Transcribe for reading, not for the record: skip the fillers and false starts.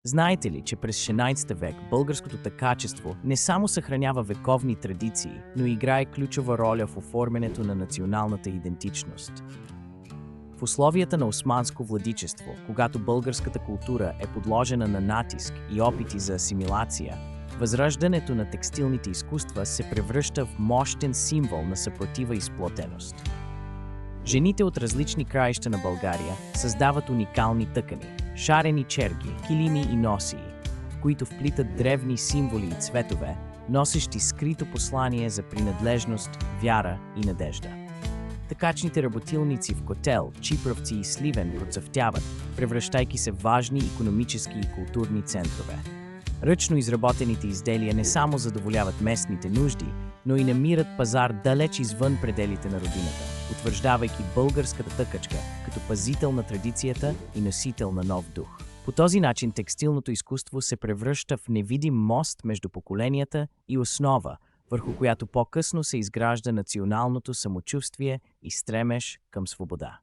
Знаете ли, че през 16 век българското тъкачество не само съхранява вековни традиции, но играе ключова роля в оформянето на националната идентичност? В условията на османско владичество, когато българската култура е подложена на натиск и опити за асимилация, възраждането на текстилните изкуства се превръща в мощен символ на съпротива и сплотеност. Жените от различни краища на България създават уникални тъкани, шарени черги, килими и носии, в които вплитат древни символи и цветове, носещи скрито послание за принадлежност, вяра и надежда. Тъкачните работилници в Котел, Чипровци и Сливен процъфтяват, превръщайки се в важни икономически и културни центрове. Ръчно изработените изделия не само задоволяват местните нужди, но и намират пазар далеч извън пределите на родината, утвърждавайки българската тъкачка като пазител на традицията и носител на нов дух. По този начин текстилното изкуство се превръща в невидим мост между поколенията и основа, върху която по-късно се изгражда националното самочувствие и стремеж към свобода.